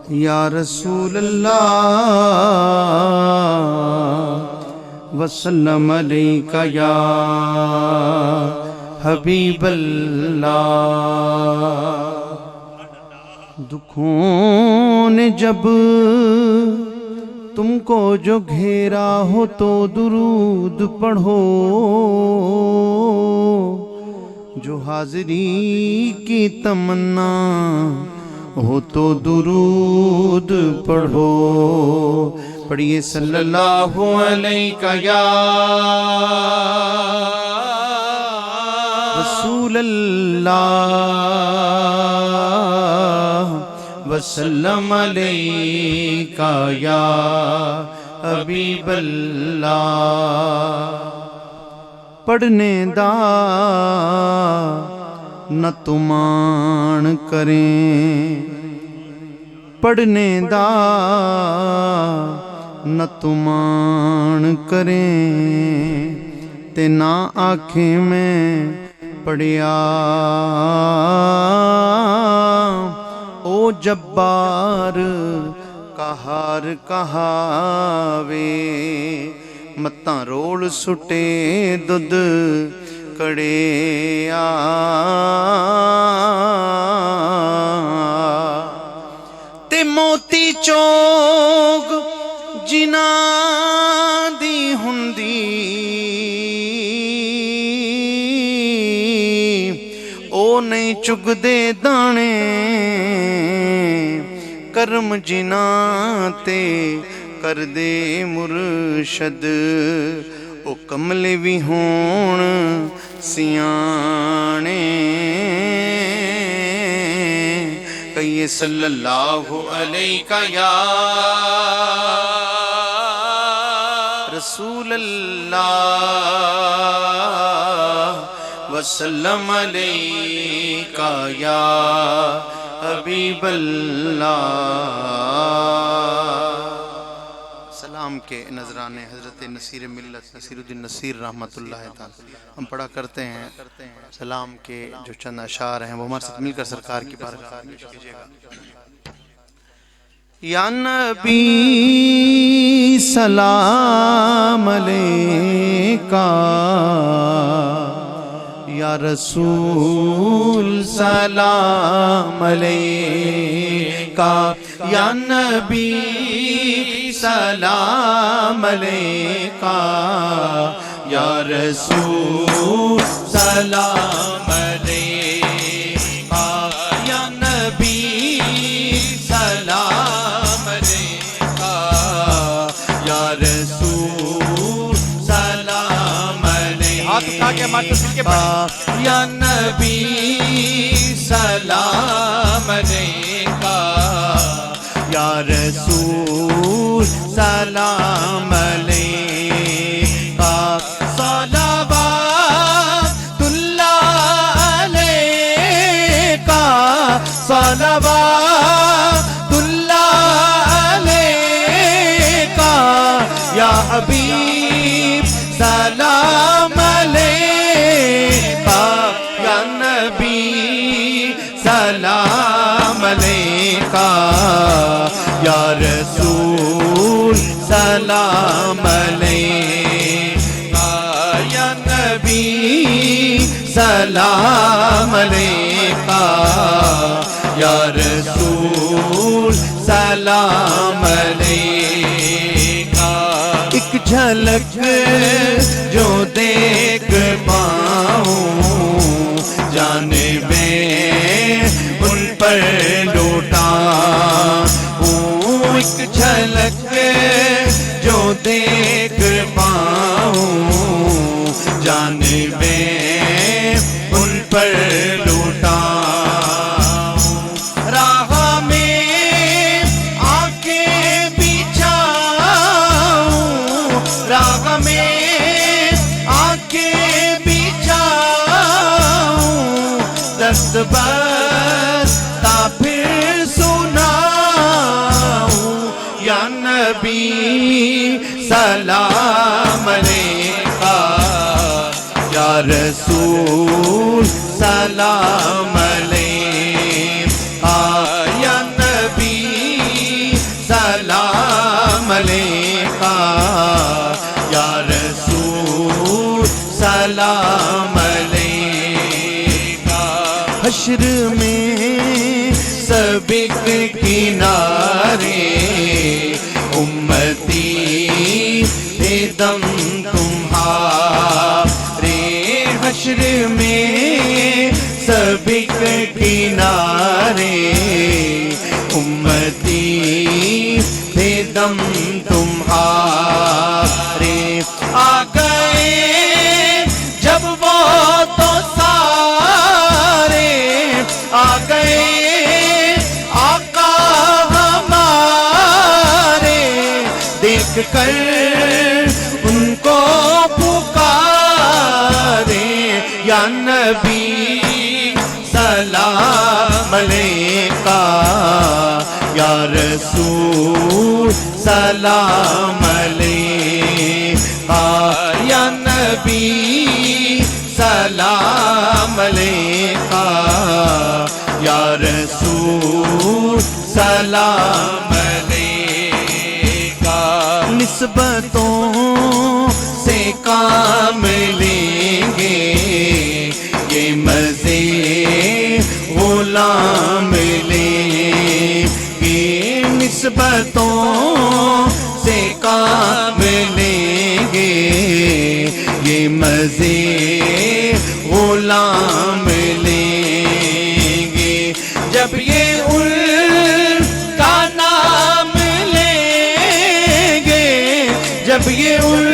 یا رسول اللہ وسلم علیکہ یا حبیب اللہ۔ دکھوں نے جب تم کو جو گھیرا ہو تو درود پڑھو، جو حاضری کی تمنا ہو تو درود پڑھو۔ پڑھیے صلی اللہ علیہ یا رسول اللہ وسلم علیکہ یا حبیب اللہ۔ پڑھنے دا نہ تمان کریں، پڑھنے دا نہ تمان کریں، تے نہ آنکھیں میں پڑھیا او جبار کہار کہاوے، متاں روڑ سٹے دودھ کڑے تے موتی چوگ جناں دی ہندی، او نہیں چگ دے دانے کرم جناں تے کر دے مرشد، او کملے بھی ہون سیانے۔ کہیے صلی اللہ علیہ یا رسول اللہ وسلم علیکہ یا حبیب اللہ۔ سلام کے نذرانے حضرت نصیر ملت نصیر الدین نصیر رحمۃ اللہ تعالی ہم پڑھا کرتے ہیں۔ سلام کے جو چند اشعار ہیں وہ ہمارے ساتھ مل کر سرکار کی بارگاہ میں پیش کیجیے گا۔ یا نبی سلام علیکہ، یا رسول سلام علیکہ، یا نبی سلام علیکہ، یا رسول سلام علیکہ، یا نبی سلام علیکہ، یا رسول سلام علیکہ، ہاتھ اٹھا کے ہمارے مل کے پڑھیں، یا نبی سلام علیکہ، یا رسول سلام علیکہ، صلوات اللہ علیکہ، صلوات اللہ علیکہ، یا حبیب سلام علیکہ، یا نبی سلام علیکہ، یا رسول سلام علیکہ، یا نبی سلام علیکہ، یا رسول سلام علیکہ۔ ایک جھلک جو دیکھ پاؤں جانبیں ان پر لوٹا ہوں، ایک جھلک جو دیکھ پاؤں جانبیں ان پر لوٹا ہوں، راہ میں آنکھیں بچھاؤں، راہ میں آنکھیں بچھاؤں، دست بستا پھر سناؤں، یا نبی سلام علیکہ، یا رسول سلام علیکہ، یا نبی سلام علیکہ یا رسول سلام علیکہ حشر میں سبق کنارے امتی دے دم تمہارے حشر میں سبق کنارے امتی دے دم تمہارے آ گئے جب وہ تو سارے آ گئے آقا ہمارے دیکھ کر ان کو پکارے یا نبی سلام علیکہ یا رسول سلام علیکہ یا نبی سلام علیکہ یا رسول سلام علیکہ نسبتوں سے کام لیں گے یہ مزے غلام لیں گے نسبتوں سے کام لیں گے یہ مزے غلام لیں گے جب یہ ان کا نام لیں گے جب یہ ان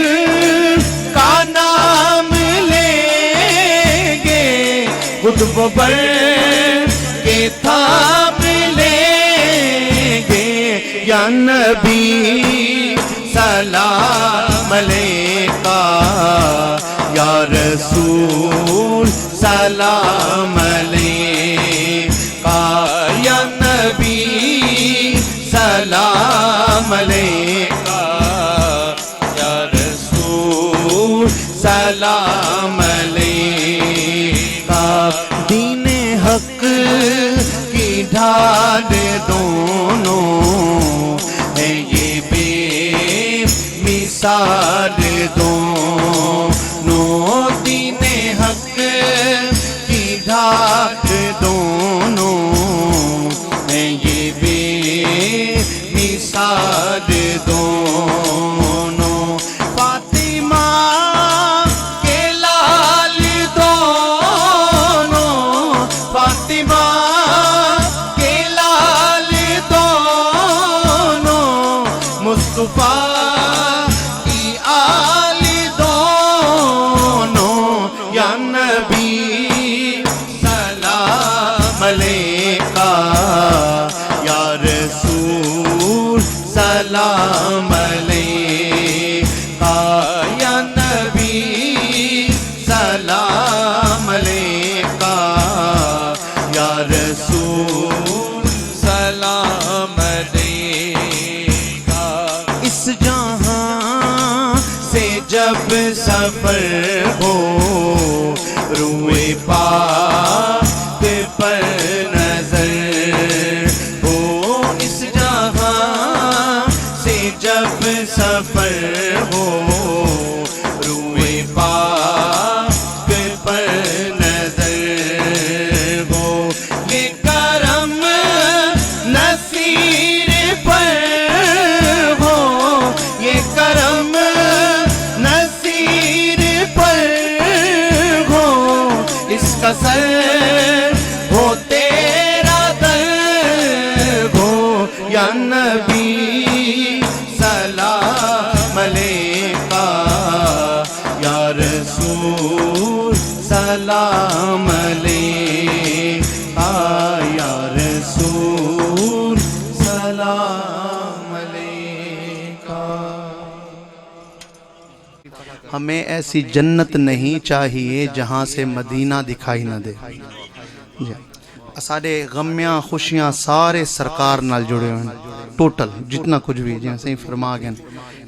کا نام لیں گے خود ببر کے تھام لیں گے یا نبی سلام علیکہ یا رسول سلام علیکہ یا نبی سلام علیکہ یا رسول سلام علیکہ دین حق کی ڈھال دونوں ہے یہ بے مثال دونوں دین حق کی ڈھال دونوں ہے یہ بے مثال دونوں فاطمہ کے لال دونوں فاطمہ کے لال دونوں مصطفیٰ کی آل دونوں یا نبی سلام علیکہ یا رسول سلام علیکہ یا نبی سلام علیکہ یا رسول سلام علیکہ اس جہاں سے جب سفر ہو روئے پاک پر نظر ہو اس جہاں سے جب سفر ہو روئے پاک پر نظر ہو یہ کرم نصیر پر ہو یہ کرم نصیر پر ہو اس کا سر ہو تیرا در ہو یا نبی سلام علیکہ یا رسول سلام علیکہ یا رسول سلام علیکہ ہمیں ایسی جنت نہیں چاہیے جہاں سے مدینہ دکھائی نہ دے سارے غمیاں خوشیاں سارے سرکار نال جڑے ہوئے ہیں ٹوٹل جتنا کچھ بھی جہاں سے فرما گئے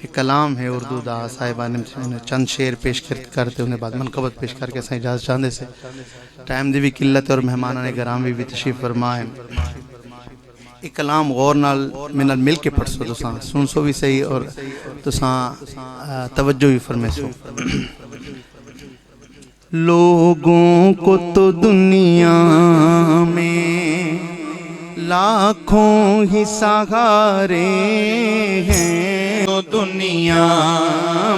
ایک کلام ہے اردو دا صاحبان چند شعر پیش کرتے انہیں بعد منقبت پیش کر کے سائیں اجازت چاندے سے ٹائم دی بھی قلت اور مہمانان گرامی بھی تشریف فرمائیں ایک کلام غور نال منال مل کے پڑھ سو، تو سن سو بھی صحیح اور تو توجہ بھی فرمے سو۔ لوگوں کو تو دنیا میں لاکھوں ہی سہارے ہیں، تو دنیا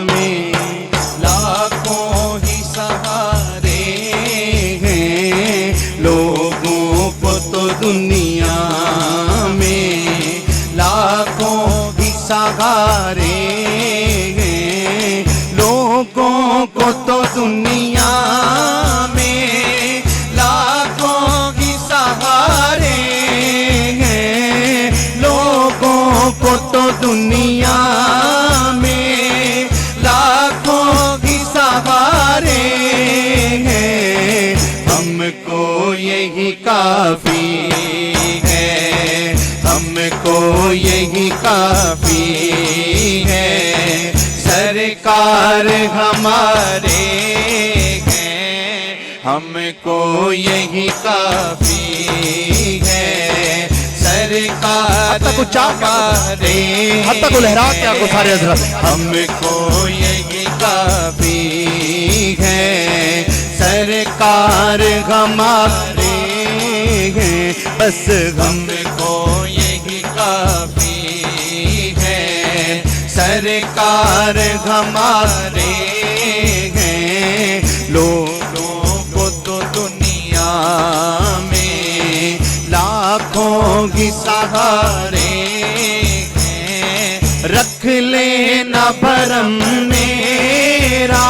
میں لاکھوں ہی سہارے ہیں، لوگوں کو تو دنیا میں لاکھوں ہی سہارے ہیں، لوگوں کو تو دنیا میں لاکھوں ہی سہارے ہیں، لوگوں کو تو دنیا میں لاکھوں ہی سہارے ہیں، ہم کو یہی کافی ہے، ہم کو یہی کافی ہے، سرکار ہمارے ہیں، ہم کو یہی کافی ہے، سرکار ہمارے ہیں، ہم کو یہی کافی ہے، سرکار ہمارے ہیں، بس ہم کو یہی کافی ہے، سرکار ہمارے ہیں، لوگوں کو تو دنیا میں لاکھوں ہی سہارے ہیں، رکھ لینا بھرم میرا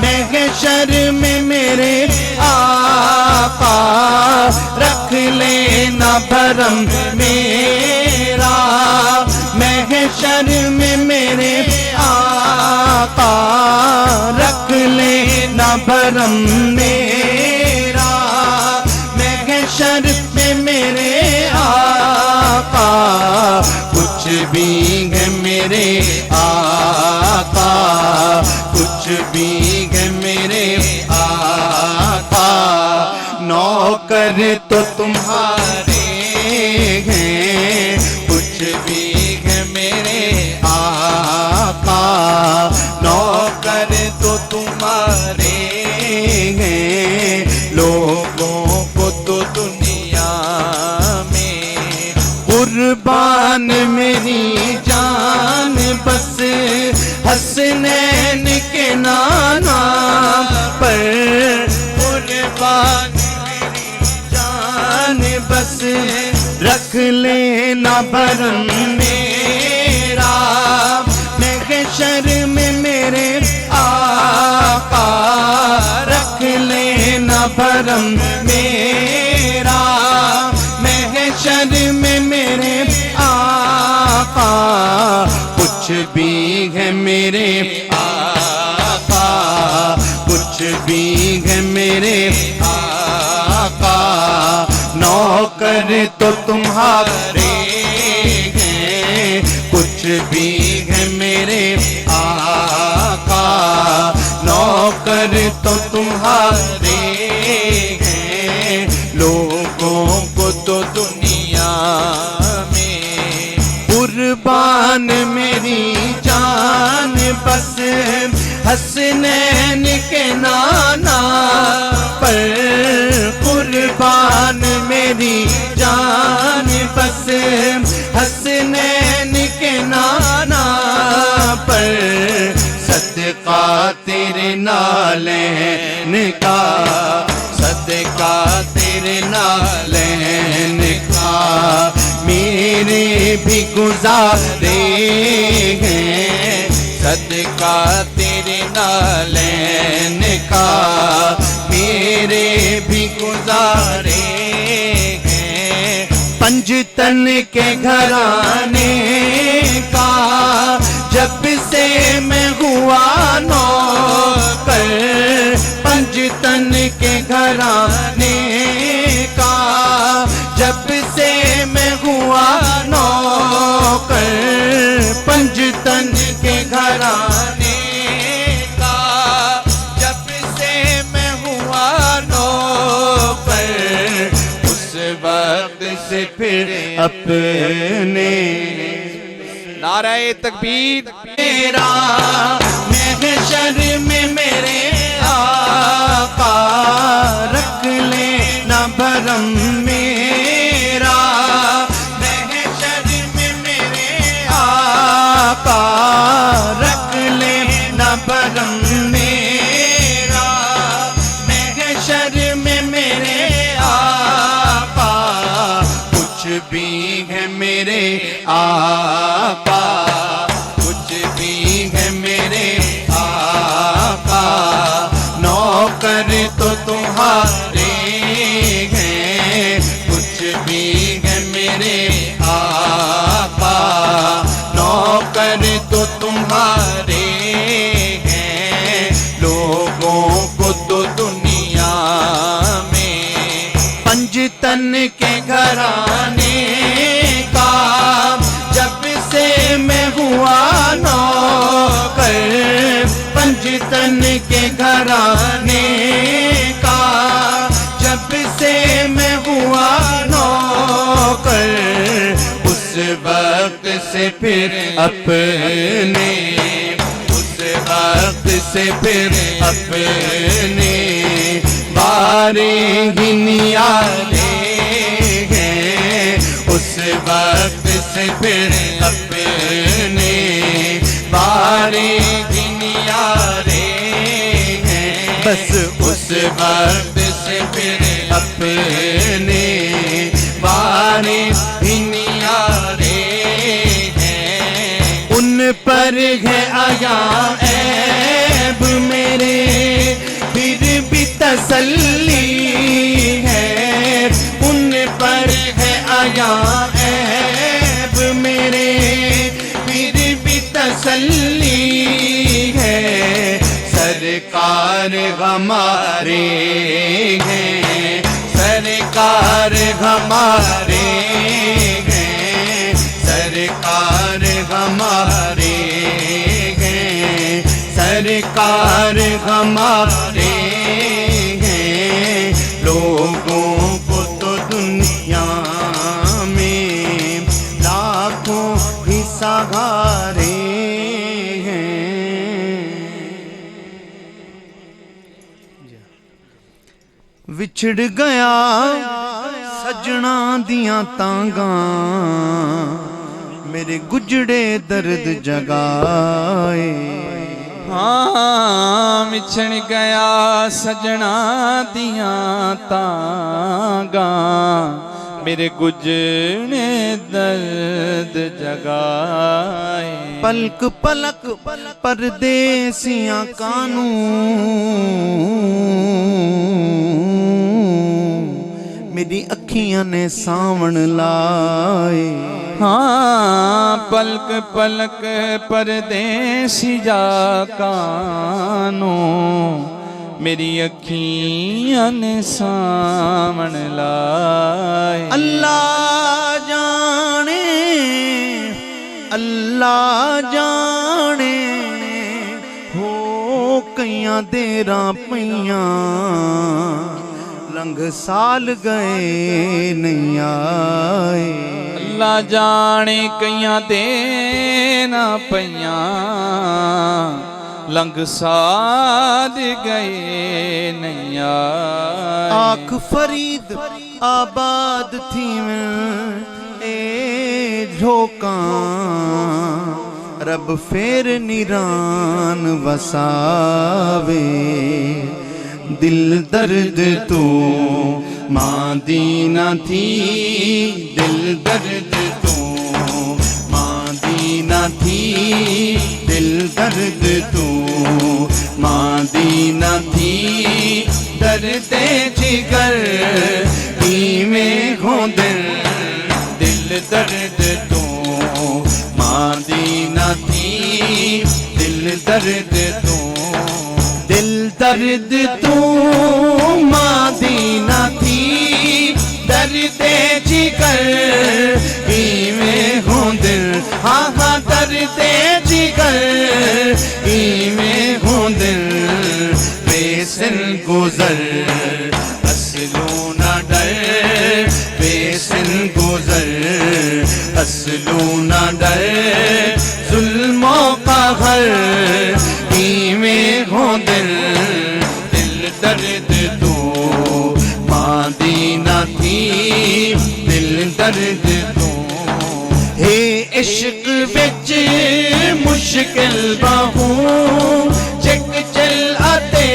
محشر میں میرے آقا، رکھ لینا بھرم میرا محشر میں میرے آقا، رکھ لینا بھرم میرا محشر میں میرے آقا، کچھ بھی ہے میرے آقا، کچھ بھی ہے میرے آقا، نوکر تو تمہارے ہیں، کچھ بھی ہے میرے آقا، نوکر تو تمہارے ہیں، لوگوں کو تو دنیا میں قربان میری جان بس حسنین کے نانا پر، قربان میری جان بس رکھ لینا بھرم میرا محشر میں میرے آقا، رکھ لینا بھرم میرا محشر میں میرے آقا، کچھ بھی ہے میرے آقا، کچھ بھی ہے میرے آقا، نوکر تو تمہارے ہیں، کچھ بھی ہے میرے آقا، نوکر تو تمہارے ہیں، لوگوں کو تو دنیا میں قربان میری جان بس حسنین کے نانا پر، قربان میری جان بس حسنین کے نانا پر، صدقہ تیرے نالین کا، صدقہ تیرے نالین کا، میرے بھی گزارے ہیں، صدقہ تیرے نالین کا، میرے بھی گزارے ہیں، پنجتن کے گھرانے کا جب سے میں ہوا نوکر، پنجتن کے گھرانے کا جب سے میں ہوا نوکر، پنجتن کے گھرانے کا جب سے میں ہوا نوکر، اس وقت سے پھر اپنے نعرہ تکبیر میرا محشر میں میرے آقا رکھ لے نہ بھرم میرا محشر میں میرے آقا رکھ لے نہ بھرم میرا محشر میں میرے آقا کچھ بھی ہے میرے آقا کچھ بھی ہے میرے آقا نوکر تو تمہارے ہیں کچھ بھی ہے میرے آقا نوکر تو تمہارے ہیں لوگوں کو تو دنیا میں پنجتن کے گھرانے کا جب سے میں ہوا نوکر پنجتن کے گھرانے کا جب سے میں ہوا نوکر اس وقت سے پھر اپنے اس وقت سے پھر اپنے بارے ہی نیالے ہیں اس وقت سے پھر اپنے بارے ہی نیالے ہیں بس اس وقت سے پھر اپنے بارے ہی نیالے ہیں ان پر ہے آیا عیب میرے پھر بھی تسلی ہے ان پر ہے آیا عیب میرے پھر بھی تسلی ہے سرکار ہمارے ہیں سرکار ہمارے ہیں سرکار ہمارے ہیں سرکار ہمارے ہیں لوگوں کو تو دنیا میں لاکھوں ہی سہارے وچھڑ گیا سجنا دیاں تانگاں میرے گجڑے درد جگائے ہاں وچھڑ گیا سجنا دیاں تانگاں میرے گجڑے درد جگائے پلک پلک پردیسیاں کانوں میری اکھیاں نے ساون لائے ہاں پلک پلک پردیسی جا کانوں میری اکھیاں نے ساون لائے اللہ جانے ہو کئیاں دیراں پیاں لنگ سال گئے نہیں آئے اللہ جانے کئیاں دینا پیاں لنگ سال گئے نہیں آئے آنکھ فرید آباد تھی میں اے جھوکاں رب پھر نیران وساوے دل درد تو ماں دینا تھی دل درد تو ماں دینا تھی دل درد تو ماں دینا تھی درد جگر ہی میں ہوں دل دل درد تو ماں دینا تھی دل درد تو دل درد تو ماں دینا تھی درد جگر ہی میں ہوں دل ہاں ہاں درد جگر ہی میں ہوں دل بے سن گزر اصلوں نہ ڈر بے سن گزر لوں نہ ڈر ظلم و قہر میں ہو دل دل درد تو ماندی نہ تھی دل درد تو ہے عشق وچ مشکل باہوں چک چل آتے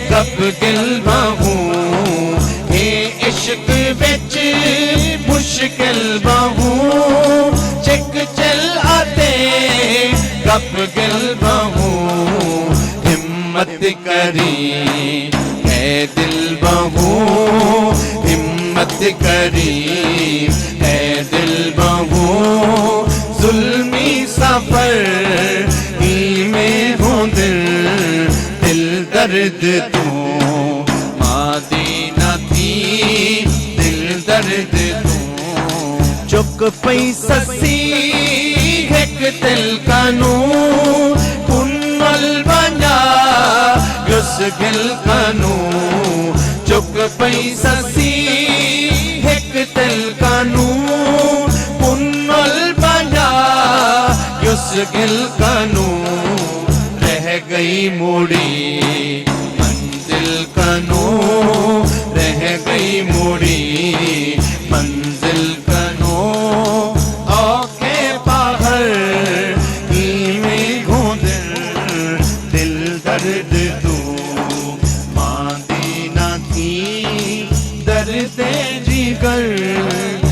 کب گل باہوں ہے عشق وچ مشکل باہوں چک چل آتے کب گل باہوں ہمت کری ہے دل باہوں ہمت کری ہے دل باہوں ظلمی سفر ہی میں ہوں دل دل درد تو مادی نہ تھی دل درد تو چک پئی سسی ایک دل کانو کنول بنیا یس گل کانو چک پئی سسی ایک دل کانو کنول بنیا یس گل کانو رہ گئی موڑی منزل کانو رہ گئی موڑی منزل کانو اوکے باہر ہی میں ہوں دل دل درد تو ماندی نہ تھی درد جگر